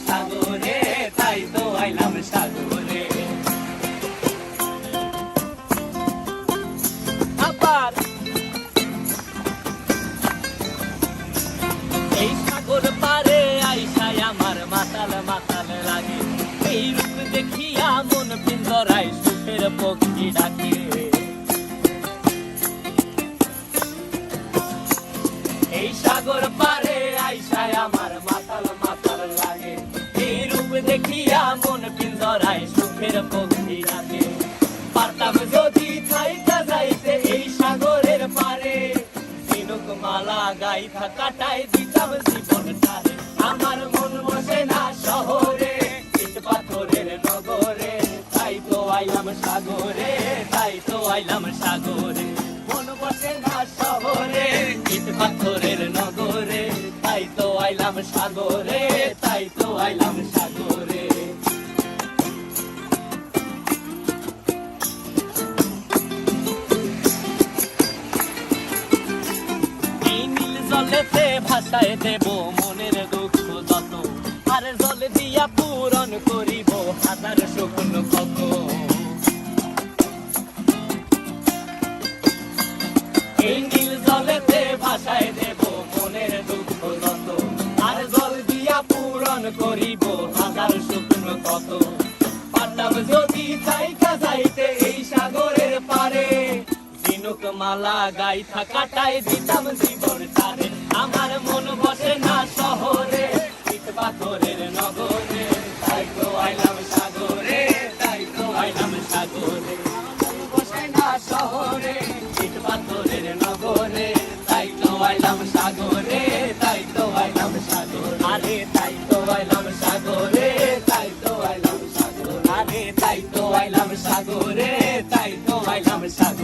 সাগরে, তাই তো আইলাম সাগরে। আবার এই সাগর পারে আইসায় আমার মাতাল মাতাল লাগে, এই রূপ দেখিয়া মন পিঞ্জরায় সুখের পক্ষী ডাকে। এই সাগর পারে আইসায় আমার মাতাল মাতাল লাগে, এই রূপ দেখিয়া মন পিঞ্জরায় সুখের পক্ষী ডাকে। পারতাম যদি থাইকা যাইতে এই সাগরের পারে, ঝিনুক মালা গাইথা কাটাই দিতাম জীবনটারে। আমার মন বসে না শহরে, ইট পাথরের নগরে, তাই তো আইলাম সাগরে, তাই তো আইলাম সাগরে। মন বসে না শহরে, ইট পাথরের নগরে, তাই তো আইলাম সাগরে, তাই তো আইলাম সাগরে। জলেতে ভাসায় দেব মনের দুঃখ যত, আর জল দিয়া পূরণ করিব হাজার স্বপ্ন কত। এই নীল জলেতে ভাসায় দেব মনের দুঃখ যত, আর জল দিয়া পূরণ করিব হাজার স্বপ্ন কত। পারতাম যদি থাইকা যাইতে এই সাগরের পারে, ঝিনুক মালা গাইথা কাটাই দিতাম জীবনটারে। আমার মন বসে না শহরে, ইট পাথরের নগরে, তাই তো আইলাম সাগরে, তাই তো আইলাম সাগরে। মন বসে না শহরে, ইট পাথরের নগরে, তাই তো আইলাম সাগরে, তাই তো আইলাম সাগরে। আরে তাই তো আইলাম সাগরে, তাই তো আইলাম সাগরে। আরে তাই তো আইলাম সাগরে, তাই তো আইলাম সাগরে।